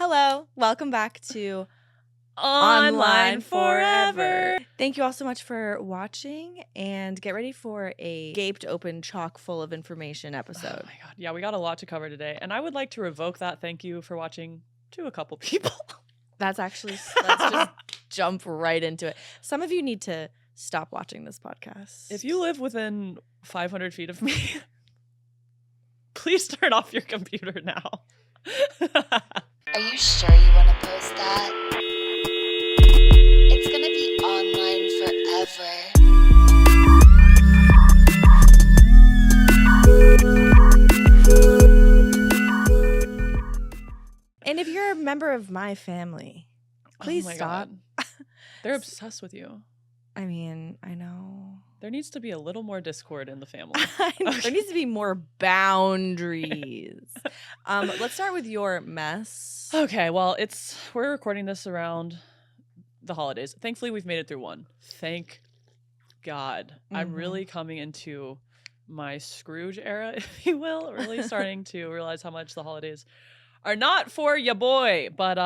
Hello, welcome back to Online Forever. Thank you all so much for watching, and get ready for a gaped open, chock full of information episode. Oh my god, yeah, we got a lot to cover today, and I would like to revoke that thank you for watching to a couple people. Let's just jump right into it. Some of you need to stop watching this podcast. If you live within 500 feet of me, please turn off your computer now. Are you sure you want to post that? It's gonna be online forever. And if you're a member of my family, please stop. God. They're obsessed with you. I mean, I know. There needs to be a little more discord in the family. There needs to be more boundaries. Let's start with your mess. Okay, well, we're recording this around the holidays. Thankfully, we've made it through one. Thank God. Mm-hmm. I'm really coming into my Scrooge era, if you will. Really starting to realize how much the holidays are not for ya boy. But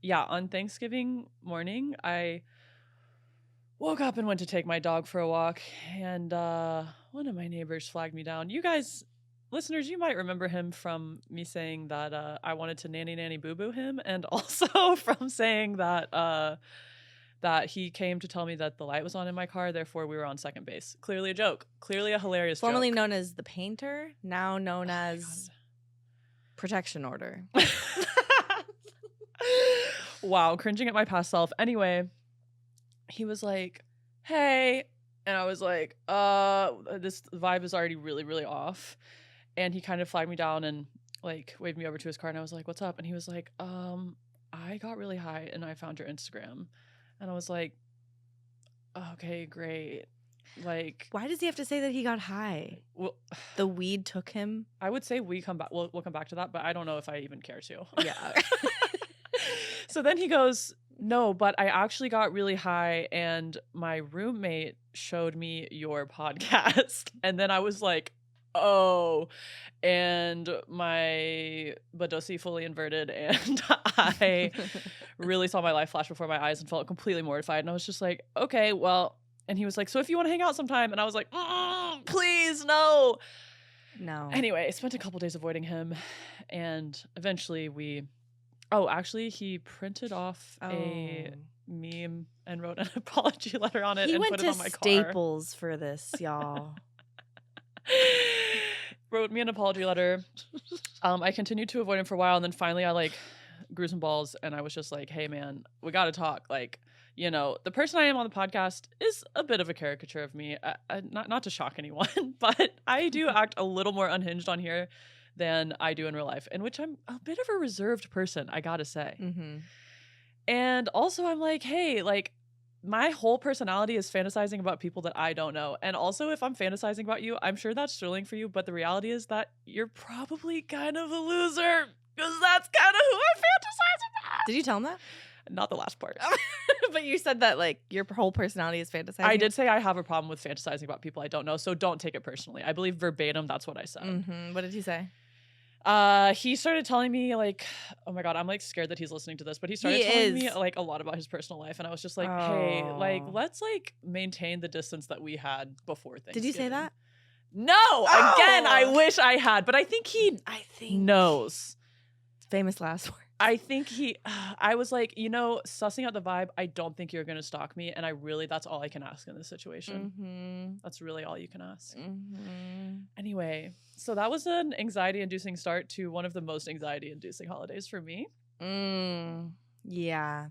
yeah, on Thanksgiving morning, I woke up and went to take my dog for a walk, and one of my neighbors flagged me down. You guys, listeners, you might remember him from me saying that I wanted to nanny boo boo him, and also from saying that that he came to tell me that the light was on in my car, therefore we were on second base. Clearly a joke. Clearly a hilarious Formerly joke. known as the painter, now known as protection order. Wow, cringing at my past self. Anyway, he was like, hey, and I was like, this vibe is already really, really off. And he kind of flagged me down and like waved me over to his car, and I was like, what's up? And he was like, I got really high and I found your Instagram. And I was like, okay, great. Like, why does he have to say that he got high? Well, the weed took him. I would say we'll come back to that, but I don't know if I even care to. Yeah. So then he goes, no, but I actually got really high and my roommate showed me your podcast. And then I was like, oh, and my Badosi fully inverted, and I really saw my life flash before my eyes and felt completely mortified. And I was just like, okay, well, and he was like, so if you want to hang out sometime, and I was like, please, no. Anyway, I spent a couple days avoiding him, and eventually actually, he printed off a meme and wrote an apology letter on it and put it on my car. He went to Staples for this, y'all. Wrote me an apology letter. I continued to avoid him for a while, and then finally I grew some balls, and I was just like, hey man, we gotta talk. Like, you know, the person I am on the podcast is a bit of a caricature of me. Not to shock anyone, but I do act a little more unhinged on here than I do in real life, in which I'm a bit of a reserved person, I gotta say. Mm-hmm. And also I'm like, hey, like, my whole personality is fantasizing about people that I don't know. And also, if I'm fantasizing about you, I'm sure that's thrilling for you, but the reality is that you're probably kind of a loser, because that's kind of who I fantasize about. Did you tell him that? Not the last part. But you said that, like, your whole personality is fantasizing. I did say I have a problem with fantasizing about people I don't know, so don't take it personally. I believe verbatim that's what I said. Mm-hmm. What did he say? He started telling me, like, oh my god, I'm like scared that he's listening to this, but he started telling me like a lot about his personal life, and I was just like, hey, like, let's like maintain the distance that we had before Thanksgiving. Did you say that? No. Again, I wish I had, but I think he knows. Famous last word. I think I was like, you know, sussing out the vibe, I don't think you're gonna stalk me, and that's all I can ask in this situation. Mm-hmm. That's really all you can ask. Mm-hmm. Anyway, so that was an anxiety-inducing start to one of the most anxiety-inducing holidays for me. Yeah.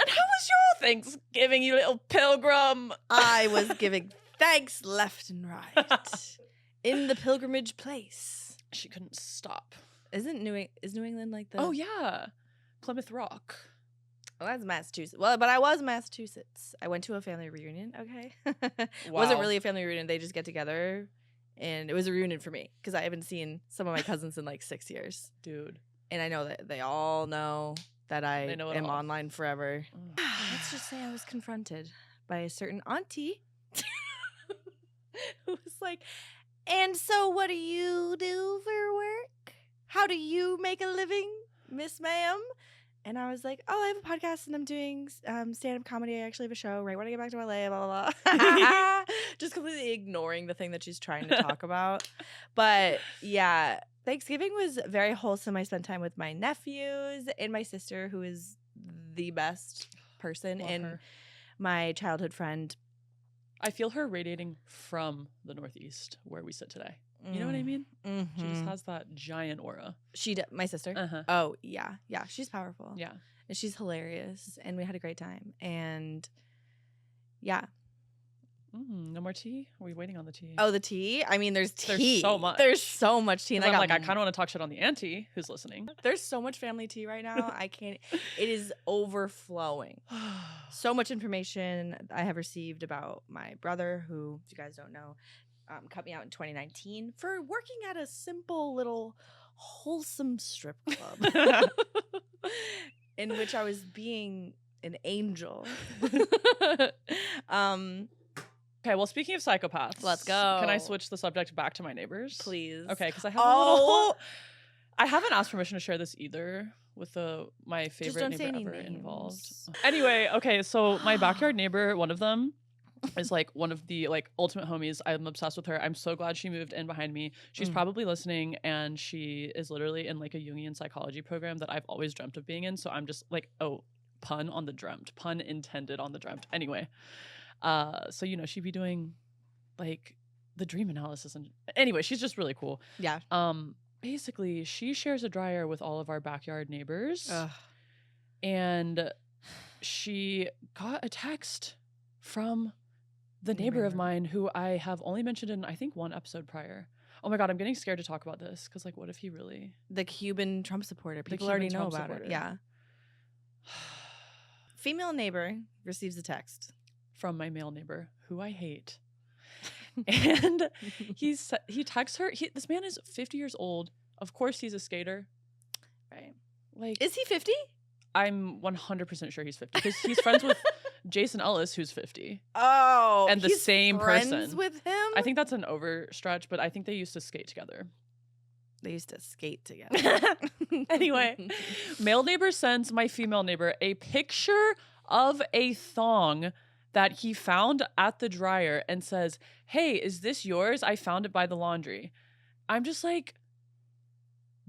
And how was your Thanksgiving, you little pilgrim? I was giving thanks left and right in the pilgrimage place. She couldn't stop. Is New England like the... Oh, yeah. Plymouth Rock. Well, that's Massachusetts. Well, but I was in Massachusetts. I went to a family reunion, okay? Wow. Wasn't really a family reunion. They just get together, and it was a reunion for me, because I haven't seen some of my cousins in like 6 years. Dude. And I know that they all know that I am online forever. Let's just say I was confronted by a certain auntie who was like, and so what do you do for work? How do you make a living? Miss Ma'am. And I was like, oh, I have a podcast and I'm doing stand-up comedy. I actually have a show right when I get back to LA, blah, blah, blah. Just completely ignoring the thing that she's trying to talk about. But yeah, Thanksgiving was very wholesome. I spent time with my nephews and my sister, who is the best person, Love and her. my childhood friend. I feel her radiating from the Northeast where we sit today. You know what I mean? Mm-hmm. She just has that giant aura. My sister. Uh-huh. Oh, yeah. Yeah, she's powerful. Yeah. And she's hilarious. And we had a great time. And yeah. No more tea? Are we waiting on the tea? Oh, the tea? I mean, there's tea. so much. There's so much tea. And I'm like, I kind of want to talk shit on the auntie who's listening. There's so much family tea right now. I can't. It is overflowing. So much information I have received about my brother, who, if you guys don't know, cut me out in 2019 for working at a simple little wholesome strip club in which I was being an angel. Okay, well, speaking of psychopaths, Let's go. Can I switch the subject back to my neighbors? Please. Okay, because I have a little... I haven't asked permission to share this either with my favorite don't neighbor say any ever names. involved. Anyway, okay, so my backyard neighbor, one of them, is like one of the like ultimate homies. I'm obsessed with her. I'm so glad she moved in behind me. She's probably listening, and she is literally in like a Jungian psychology program that I've always dreamt of being in. So I'm just like, oh, pun on the dreamt. Pun intended on the dreamt. Anyway. So she'd be doing like the dream analysis, and anyway, she's just really cool. Yeah. Basically, she shares a dryer with all of our backyard neighbors. Ugh. And she got a text from the neighbor of mine who I have only mentioned in I think one episode prior. Oh my god, I'm getting scared to talk about this because like, what if he really The Cuban Trump supporter. People Cuban already know Trump about supporter. it. Yeah. Female neighbor receives a text from my male neighbor who I hate. And he texts her. This man is 50 years old. Of course, he's a skater. Right. Like, is he 50? I'm 100% sure he's 50 because he's friends with Jason Ellis, who's 50. Oh, and the he's same friends person with him. I think that's an overstretch, but I think they used to skate together. They used to skate together. Anyway, male neighbor sends my female neighbor a picture of a thong that he found at the dryer and says, "Hey, is this yours? I found it by the laundry." I'm just like,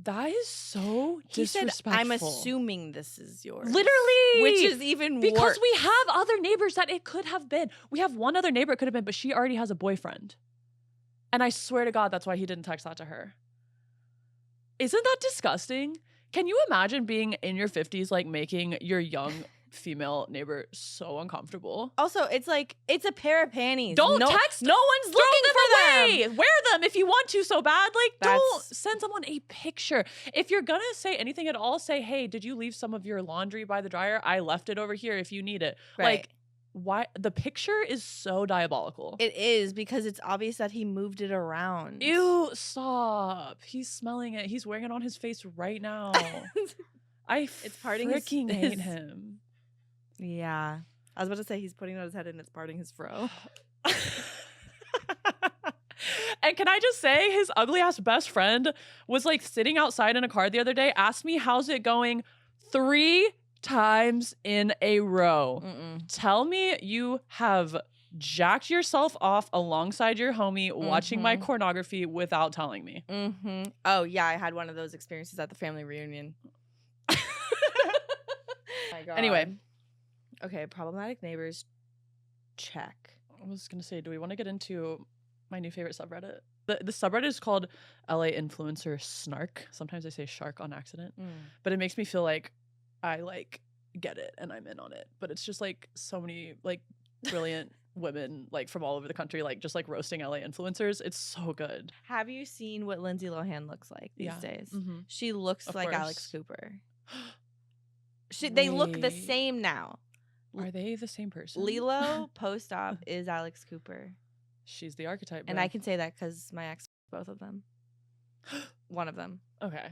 that is so disrespectful. Said, I'm assuming this is yours. Literally. Which is even because worse. we have other neighbors that it could have been. We have one other neighbor it could have been, but she already has a boyfriend. And I swear to God, that's why he didn't text that to her. Isn't that disgusting? Can you imagine being in your 50s, like making your young female neighbor so uncomfortable? Also, it's like, it's a pair of panties. Don't text. No one's looking for them. Wear them if you want to so bad. Like, don't send someone a picture. If you're gonna say anything at all, say, "Hey, did you leave some of your laundry by the dryer? I left it over here if you need it." Right. Like, why? The picture is so diabolical. It is, because it's obvious that he moved it around. Ew, stop. He's smelling it. He's wearing it on his face right now. It's parting freaking hate him. Yeah. I was about to say he's putting it on his head and it's parting his fro. And can I just say, his ugly ass best friend was like sitting outside in a car the other day, asked me, "How's it going?" 3 times in a row. Tell me you have jacked yourself off alongside your homie watching my pornography without telling me. Oh, yeah. I had one of those experiences at the family reunion. My God. Anyway. Okay, problematic neighbors. Check. I was going to say, do we want to get into my new favorite subreddit? The subreddit is called LA Influencer Snark. Sometimes I say shark on accident. But it makes me feel like I like get it and I'm in on it. But it's just like so many like brilliant women like from all over the country like just like roasting LA influencers. It's so good. Have you seen what Lindsay Lohan looks like these days? She looks Of like course. Alex Cooper. They look the same now. Are they the same person? Lilo post-op is Alex Cooper. She's the archetype, bro. And I can say that because my ex, both of them. One of them. Okay.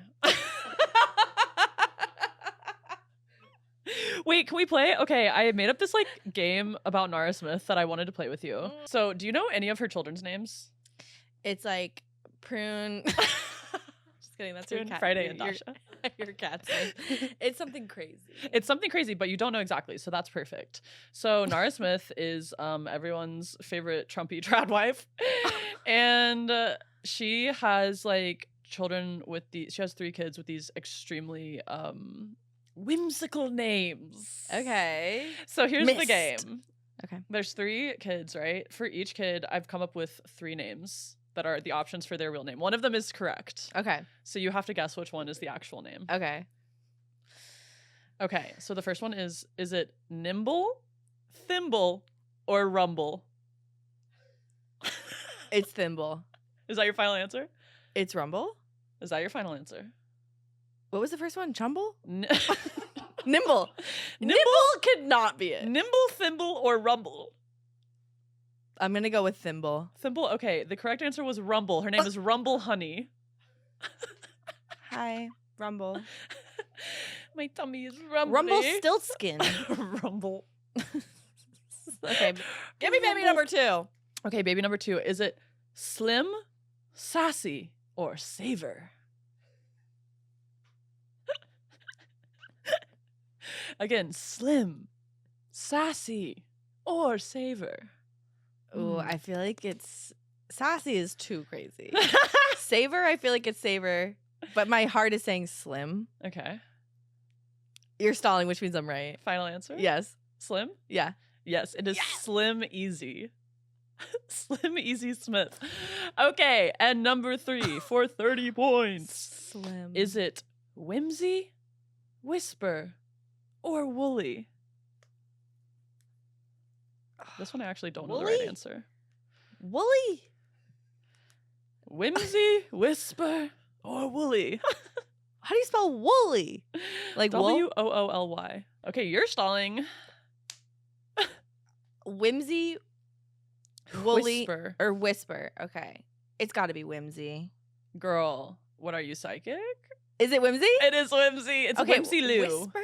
Wait, can we play? Okay, I made up this like game about Nara Smith that I wanted to play with you. So, do you know any of her children's names? It's like Prune. Just kidding. That's your Prune, cat. Friday, and Your- Dasha. Your cat's name. It's something crazy. It's something crazy, but you don't know exactly, so that's perfect. So Nara Smith is everyone's favorite Trumpy tradwife, and she has like children with these. She has 3 kids with these extremely whimsical names. Okay. So here's the Missed. game. Okay. There's 3 kids, right? For each kid, I've come up with 3 names that are the options for their real name. One of them is correct. Okay. So you have to guess which one is the actual name. Okay. Okay, so the first one is it Nimble, Thimble, or Rumble? It's Thimble. Is that your final answer? It's Rumble. Is that your final answer? What was the first one? Chumble? N- Nimble. Nimble could not be it. Nimble, Thimble, or Rumble? I'm gonna go with Thimble. Thimble, okay. The correct answer was Rumble. Her name is Rumble Honey. Hi, Rumble. My tummy is rumbly. Rumble Stiltskin. Rumble. Okay, give me baby number 2. Okay, baby number 2. Is it Slim, Sassy, or Savor? Again, Slim, Sassy, or Savor? Ooh, I feel like it's Sassy is too crazy. Savor, I feel like it's Savor, but my heart is saying Slim. Okay. You're stalling, which means I'm right. Final answer? Yes. Slim? Yeah. Yes, it is Yes! Slim Easy. Slim Easy Smith. Okay, and number 3 for 30 points. Slim. Is it Whimsy, Whisper, or Woolly? This one I actually don't know the right Woolly? answer. Woolly? Whimsy, Whisper, or Woolly? How do you spell woolly? Like wool? Wooly. Okay, you're stalling. Whimsy, woolly, Whisper. or whisper. Okay. It's got to be whimsy. Girl, what are you, psychic? Is it whimsy? It is Whimsy. It's Whimsy Lou. Whisper?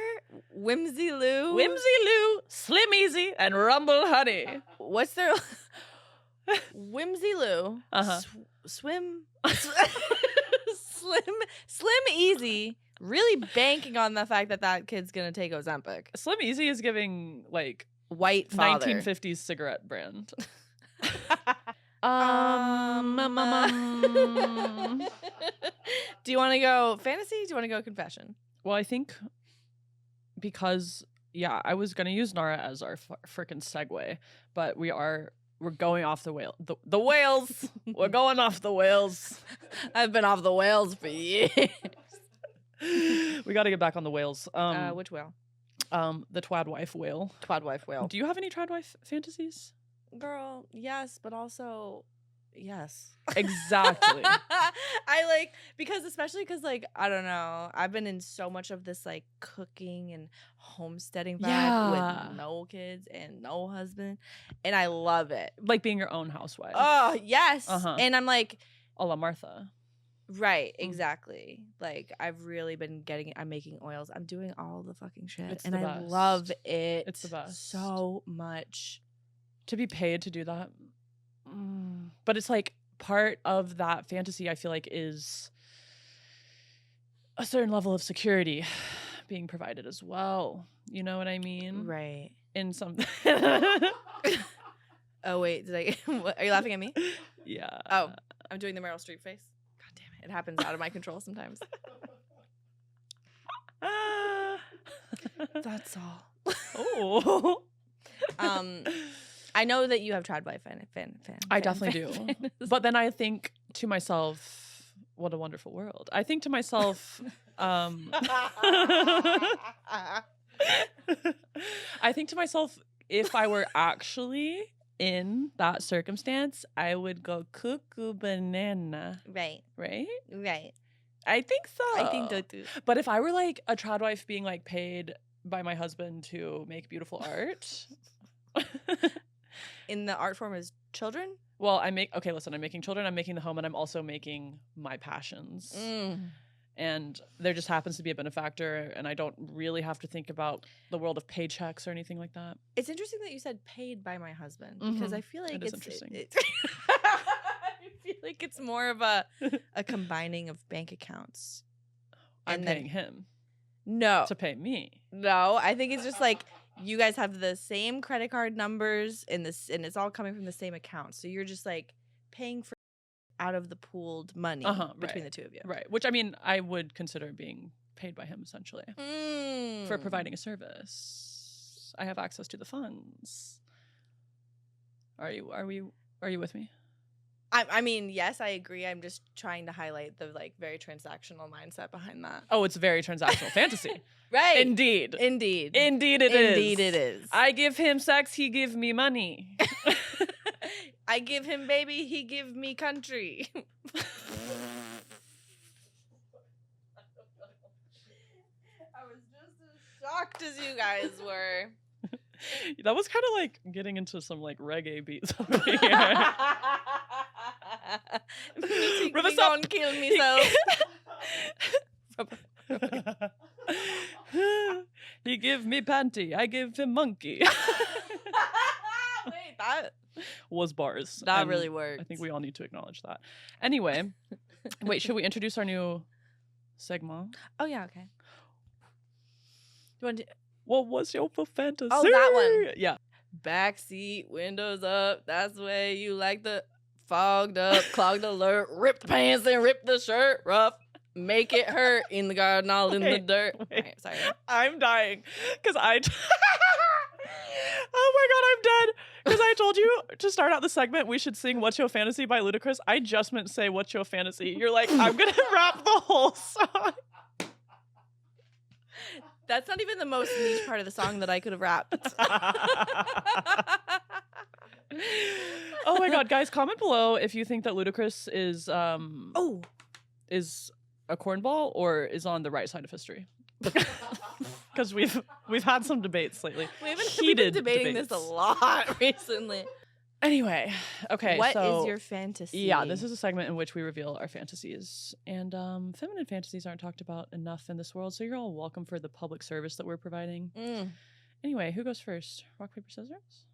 Whimsy Lou? Whimsy Lou, Slim Easy, and Rumble Honey. What's their... Whimsy Lou. Uh-huh. Swim... Slim Easy. Really banking on the fact that that kid's going to take Ozempic. Slim Easy is giving, like, White father. 1950s cigarette brand. Do you want to go fantasy? Do you want to go confession? Well, I think because, yeah, I was going to use Nara as our frickin' segue, but we're going off the whale. The whales. We're going off the whales. I've been off the whales for years. We got to get back on the whales. Which whale? The tradwife whale. Twadwife whale. Do you have any tradwife fantasies? Girl, yes, but also yes. Exactly. I like especially because like I don't know, I've been in so much of this like cooking and homesteading vibe with no kids and no husband, and I love it. Like being your own housewife. Oh yes, Uh-huh. and I'm like, A la Martha. right, exactly. Like I've really been getting. I'm making oils. I'm doing all the fucking shit, It's and the I best. love it. It's the best. so much. To be paid to do that. But it's like part of that fantasy, I feel like, is a certain level of security being provided as well. You know what I mean? Right. In some. Oh wait, did I? What, are you laughing at me? Yeah. Oh, I'm doing the Meryl Streep face. God damn it! It happens out of my control sometimes. That's all. Oh. I know that you have tradwife I definitely do. But then I think to myself, what a wonderful world. I think to myself, I think to myself, if I were actually in that circumstance, I would go cuckoo banana. Right. Right? Right. I think so. I think so too. But if I were like a tradwife being like paid by my husband to make beautiful art. In the art form as children? Well, I'm making children, I'm making the home, and I'm also making my passions. And there just happens to be a benefactor, and I don't really have to think about the world of paychecks or anything like that. It's interesting that you said paid by my husband because I feel like It is it's interesting. I feel like it's more of a combining of bank accounts. I'm paying him No. to pay me. No, I think it's just like you guys have the same credit card numbers and it's all coming from the same account. So you're just like paying for out of the pooled money between the two of you. Right. Which I mean, I would consider being paid by him essentially for providing a service. I have access to the funds. Are you with me? I mean, yes, I agree. I'm just trying to highlight the like very transactional mindset behind that. Oh, it's a very transactional fantasy. Right. Indeed it is. Indeed it is. I give him sex, he give me money. I give him baby, he give me country. I was just as shocked as you guys were. That was kind of like getting into some like reggae beats over here. Me gon' kill me so. He give me panty, I give him monkey. Wait, that was bars. That and really worked. I think we all need to acknowledge that. Anyway, wait, should we introduce our new segment? Oh yeah, okay. You want to? What was your fantasy? Oh, that one. Yeah. Backseat, windows up. That's the way you like the fogged up, clogged alert, rip the pants and rip the shirt rough. Make it hurt in the garden, all in the dirt. Right, sorry. I'm dying because oh my God, I'm dead. Because I told you to start out the segment, we should sing What's Your Fantasy by Ludacris. I just meant to say What's Your Fantasy. You're like, I'm going to rap the whole song. That's not even the most niche part of the song that I could have rapped. Oh my God, guys, comment below if you think that Ludacris is a cornball or is on the right side of history. Because we've had some debates lately. We've been debating this a lot recently. Anyway, okay. What is your fantasy? Yeah, this is a segment in which we reveal our fantasies. And feminine fantasies aren't talked about enough in this world, so you're all welcome for the public service that we're providing. Anyway, who goes first? Rock, paper, scissors?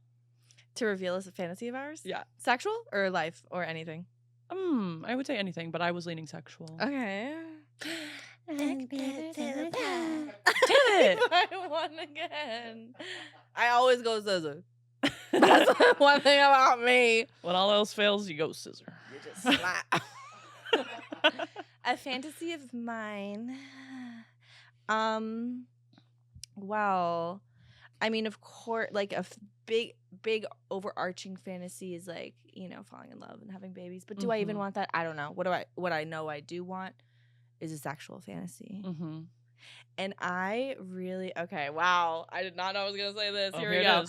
To reveal a fantasy of ours? Yeah. Sexual or life or anything? I would say anything, but I was leaning sexual. Okay. Damn it! I won again. I always go scissor. That's one thing about me. When all else fails, you go scissor. You just slap. A fantasy of mine. Well, I mean, of course, like a big overarching fantasy is like, you know, falling in love and having babies. But do I even want that? I don't know. What I know I do want is a sexual fantasy. And I really, okay, wow. I did not know I was going to say this. Here we go.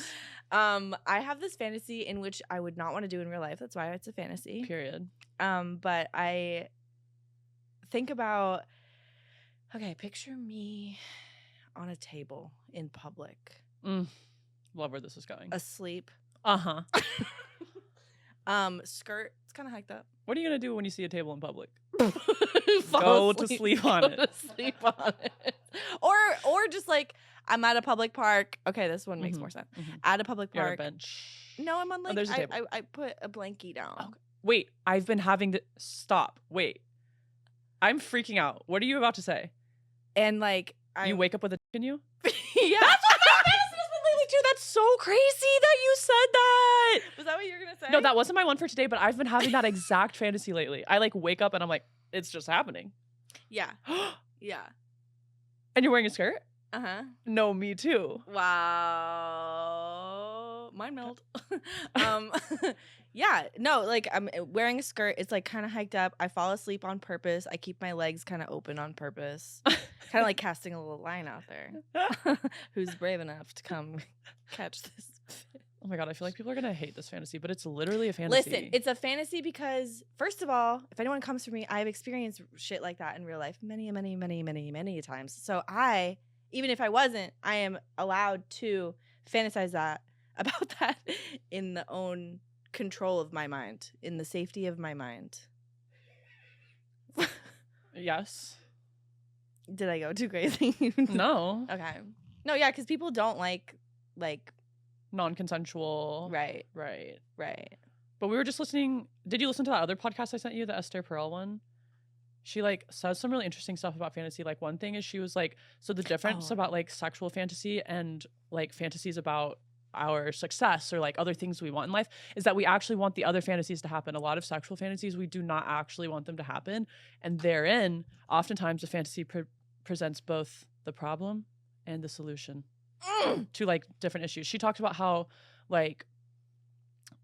I have this fantasy in which I would not want to do in real life. That's why it's a fantasy. Period. But I think about, okay, picture me on a table in public. Love where this is going. Asleep. Skirt. It's kind of hiked up. What are you going to do when you see a table in public? Go to sleep on it. To sleep on it. Or just like I'm at a public park. Okay, this one makes more sense. At a public park. You're on a bench. No, I'm on like there's a table. I put a blankie down. Okay. Wait, I've been having to stop. Wait. I'm freaking out. What are you about to say? And like you wake up with a in you? Yeah. That's what my fantasy was lately too. That's so crazy that you said that. Was that what you were gonna say? No, that wasn't my one for today, but I've been having that exact fantasy lately. I like wake up and I'm like, it's just happening. Yeah. Yeah. And you're wearing a skirt? No, me too. Wow. Mine melt. Yeah, no, like I'm wearing a skirt. It's like kind of hiked up. I fall asleep on purpose. I keep my legs kind of open on purpose. Kind of like casting a little line out there. Who's brave enough to come catch this? Oh my God, I feel like people are going to hate this fantasy, but it's literally a fantasy. Listen, it's a fantasy because, first of all, if anyone comes for me, I've experienced shit like that in real life many times. So even if I wasn't, I am allowed to fantasize about that in the own control of my mind, in the safety of my mind. Yes. Did I go too crazy? No. Okay. No, yeah, because people don't like non-consensual. Right. But we were just listening. Did you listen to that other podcast I sent you, the Esther Perel one? she like says some really interesting stuff about fantasy. Like one thing is she was like, so the difference about like sexual fantasy and like fantasies about our success or like other things we want in life is that we actually want the other fantasies to happen. A lot of sexual fantasies, we do not actually want them to happen. And therein, oftentimes the fantasy presents both the problem and the solution to like different issues. She talked about how like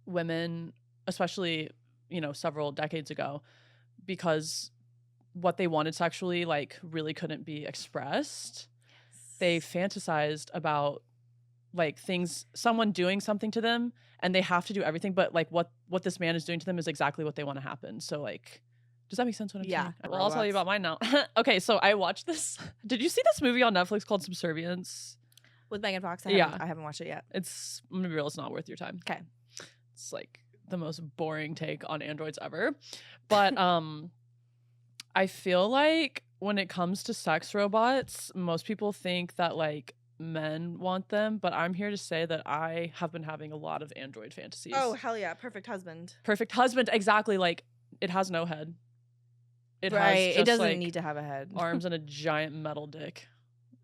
women, especially, you know, several decades ago, because what they wanted sexually like really couldn't be expressed. They fantasized about like things, someone doing something to them and they have to do everything, but like what this man is doing to them is exactly what they want to happen. So like, does that make sense what I'm saying? Well, I'll tell you about mine now. Okay, so I watched this. Did you see this movie on Netflix called Subservience? With Megan Fox? I haven't watched it yet. I'm gonna be real, it's not worth your time. Okay. It's like the most boring take on androids ever. But I feel like when it comes to sex robots, most people think that like men want them, but I'm here to say that I have been having a lot of android fantasies. Oh, hell yeah. Perfect husband. Perfect husband, exactly. Like, it has no head. It right. has just, it doesn't like, need to have a head. arms and a giant metal dick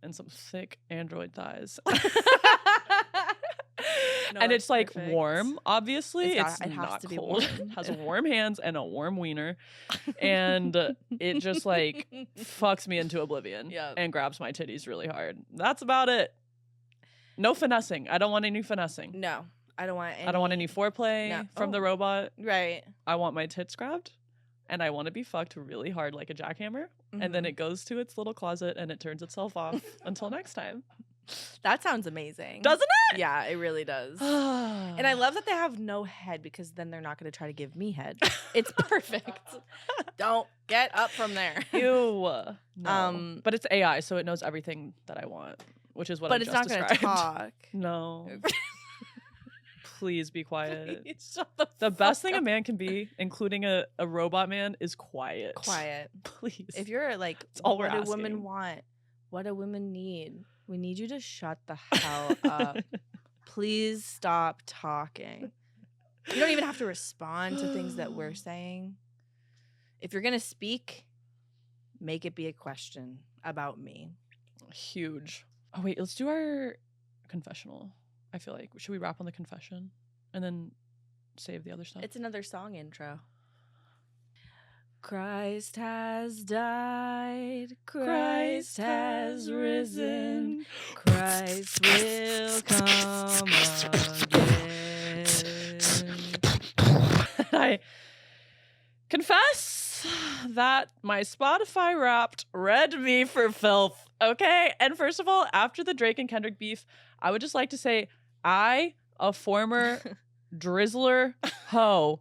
and some thick android thighs. No, and it's like perfect. warm, obviously. It has not to be cold. warm. It has warm hands and a warm wiener. And it just like fucks me into oblivion and grabs my titties really hard. That's about it. No finessing. I don't want any finessing. No. I don't want any. I don't want any foreplay from the robot. Right. I want my tits grabbed and I want to be fucked really hard like a jackhammer. And then it goes to its little closet and it turns itself off until next time. That sounds amazing. Doesn't it? Yeah, it really does. And I love that they have no head because then they're not going to try to give me head. It's perfect. Don't get up from there. Ew. No. But it's AI, so it knows everything that I want, which is what I just described. But it's not going to talk. No. Please be quiet. Please shut the best thing a man can be, including a robot man, is quiet. Quiet. Please. If you're like, it's all what we're do asking. Women want? What do women need? We need you to shut the hell up. Please stop talking. You don't even have to respond to things that we're saying. If you're going to speak, make it be a question about me. Huge. Oh, wait, let's do our confessional. I feel like, should we wrap on the confession and then save the other stuff? It's another song intro. Christ has died, Christ has risen, Christ will come again. I confess that my Spotify Wrapped read me for filth, okay? And first of all, after the Drake and Kendrick beef, I would just like to say I, a former drizzler hoe,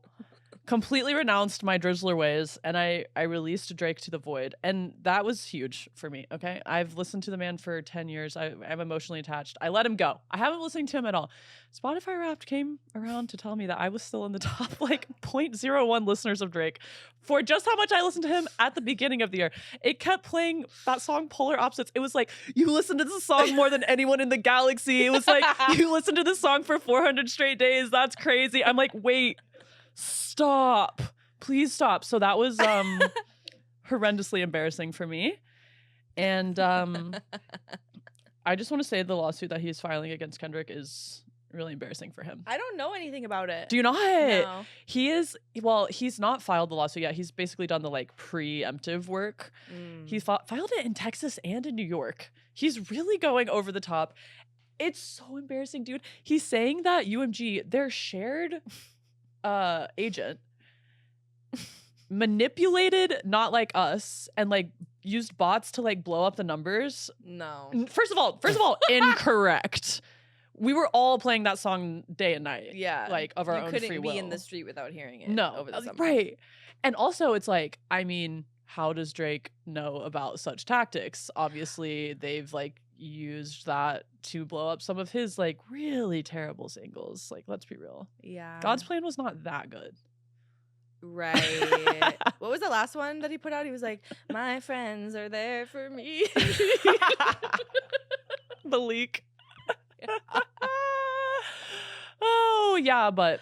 completely renounced my drizzler ways and I released Drake to the void. And that was huge for me, okay? I've listened to the man for 10 years. I'm emotionally attached. I let him go. I haven't listened to him at all. Spotify Wrapped came around to tell me that I was still in the top like 0.01 listeners of Drake for just how much I listened to him at the beginning of the year. It kept playing that song Polar Opposites. It was like, you listened to this song more than anyone in the galaxy. It was like, you listened to this song for 400 straight days. That's crazy. I'm like, wait. Stop. Please stop. So that was horrendously embarrassing for me. And I just want to say the lawsuit that he's filing against Kendrick is really embarrassing for him. I don't know anything about it. Do you not? No. He's not filed the lawsuit yet. He's basically done the like preemptive work. He filed it in Texas and in New York. He's really going over the top. It's so embarrassing, dude. He's saying that UMG, their shared agent, manipulated not like us and like used bots to like blow up the numbers. No. First of all, incorrect. We were all playing that song day and night. Yeah. Like of our own free will. You couldn't be in the street without hearing it. No. Over the summer. Right. And also it's like, I mean, how does Drake know about such tactics? Obviously, they've like used that to blow up some of his like really terrible singles. Like, let's be real. Yeah. God's plan was not that good. Right. What was the last one that he put out? He was like, my friends are there for me. The leak. Oh, yeah, but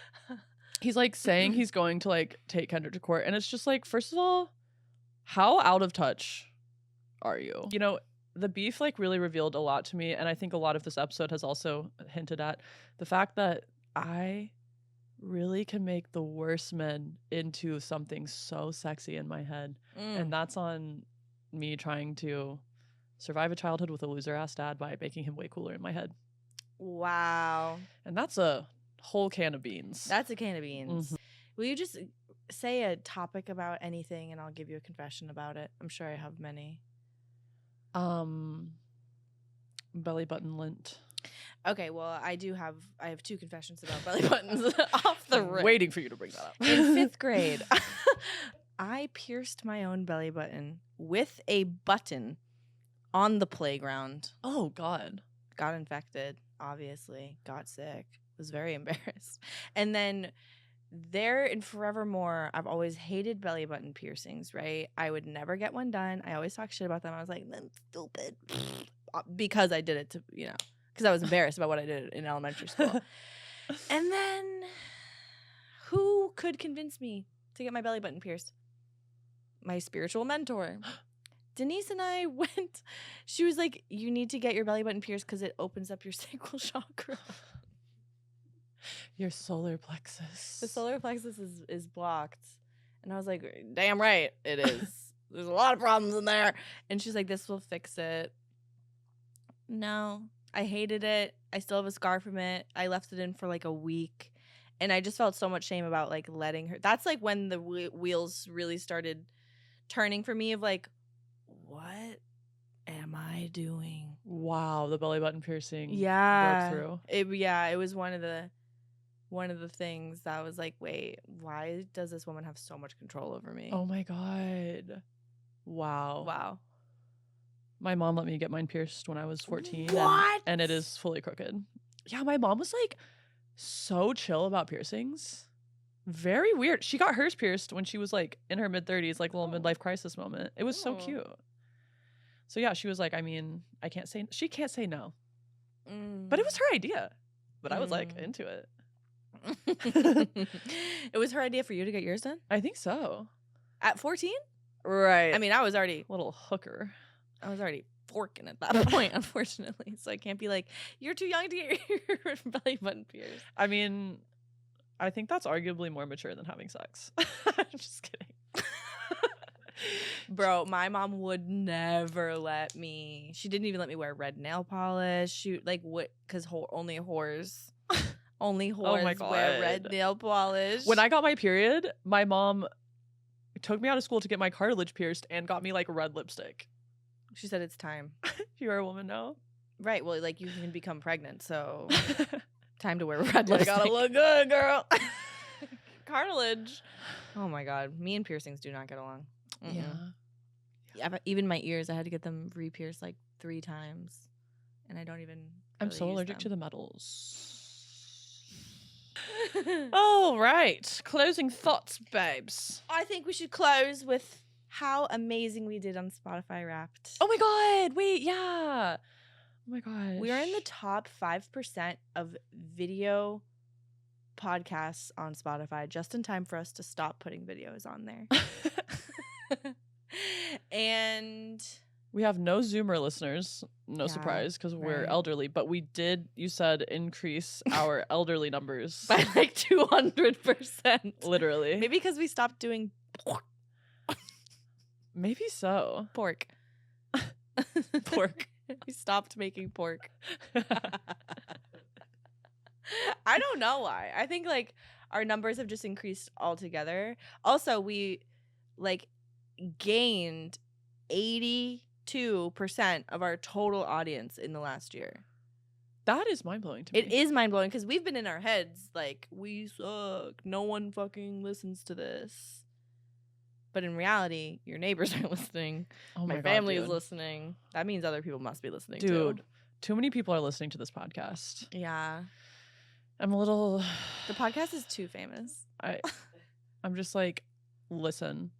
he's like saying he's going to like take Kendrick to court. And it's just like, first of all, How out of touch are you? You know, the beef like really revealed a lot to me, and I think a lot of this episode has also hinted at the fact that I really can make the worst men into something so sexy in my head. And that's on me trying to survive a childhood with a loser ass dad by making him way cooler in my head. Wow. And that's a whole can of beans. That's a can of beans. Will you just say a topic about anything and I'll give you a confession about it? I'm sure I have many. Belly button lint. Okay, well, I have 2 confessions about belly buttons off the rip. Waiting for you to bring that up. In 5th grade, I pierced my own belly button with a button on the playground. Oh, God. Got infected, obviously. Got sick. Was very embarrassed. And then there and forevermore, I've always hated belly button piercings, right? I would never get one done. I always talk shit about them. I was like, that's stupid. Because I did it to, because I was embarrassed about what I did in elementary school. And then who could convince me to get my belly button pierced? My spiritual mentor. Denise and I went. She was like, you need to get your belly button pierced because it opens up your sacral chakra. Your solar plexus. The solar plexus is blocked. And I was like, damn right it is. There's a lot of problems in there. And she's like, this will fix it. No. I hated it. I still have a scar from it. I left it in for like a week. And I just felt so much shame about like letting her. That's like when the wheels really started turning for me of like, what am I doing? Wow, the belly button piercing. Yeah. Broke through. It was one of the things that was like, wait, why does this woman have so much control over me? Oh my God. Wow. Wow. My mom let me get mine pierced when I was 14. What? And it is fully crooked. Yeah, my mom was like so chill about piercings. Very weird. She got hers pierced when she was like in her mid-30s, like a little midlife crisis moment. It was so cute. So yeah, she was like, I mean, she can't say no. But it was her idea. But I was like into it. It was her idea for you to get yours done? I think so. At 14? Right. I mean, I was already forking at that point, unfortunately. So I can't be like, you're too young to get your belly button pierced. I mean, I think that's arguably more mature than having sex. I'm just kidding. Bro, my mom would never let me. She didn't even let me wear red nail polish. She like what? Because only whores wear red nail polish. When I got my period, my mom took me out of school to get my cartilage pierced and got me like red lipstick. She said it's time. You're a woman now. Right. Well, like you can become pregnant, so time to wear red lipstick. You gotta look good, girl. Cartilage. Oh my God. Me and piercings do not get along. Yeah. Even my ears, I had to get them re-pierced like 3 times. And I don't even I'm really so use allergic them. to the metals. All right. Closing thoughts, babes. I think we should close with how amazing we did on Spotify Wrapped. Oh my God. Wait, yeah. Oh my gosh. We are in the top 5% of video podcasts on Spotify, just in time for us to stop putting videos on there. And we have no Zoomer listeners. No Yeah, surprise, because we're right. elderly. But we did, you said, increase our elderly numbers. by like 200%. Literally. Maybe because we stopped doing Maybe so. pork. Pork. We stopped making pork. I don't know why. I think like our numbers have just increased altogether. Also, we like gained 82% of our total audience in the last year. That is mind-blowing to me. It is mind-blowing because we've been in our heads like, we suck. No one fucking listens to this. But in reality, your neighbors are listening. Oh my God, family is dude. listening. That means other people must be listening Dude, too. too many people are listening to this podcast. Yeah. I'm a little... The podcast is too famous. I'm just like, listen.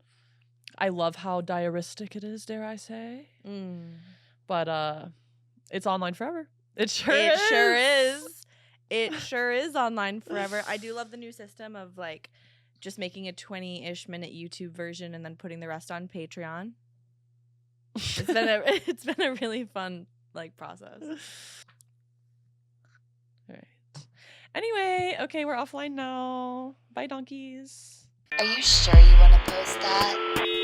I love how diaristic it is, dare I say. But it's online forever. It sure is. It sure is online forever. I do love the new system of like just making a 20-ish minute YouTube version and then putting the rest on Patreon. It's been a really fun like process. All right. Anyway, okay, we're offline now. Bye, donkeys. Are you sure you want to post that?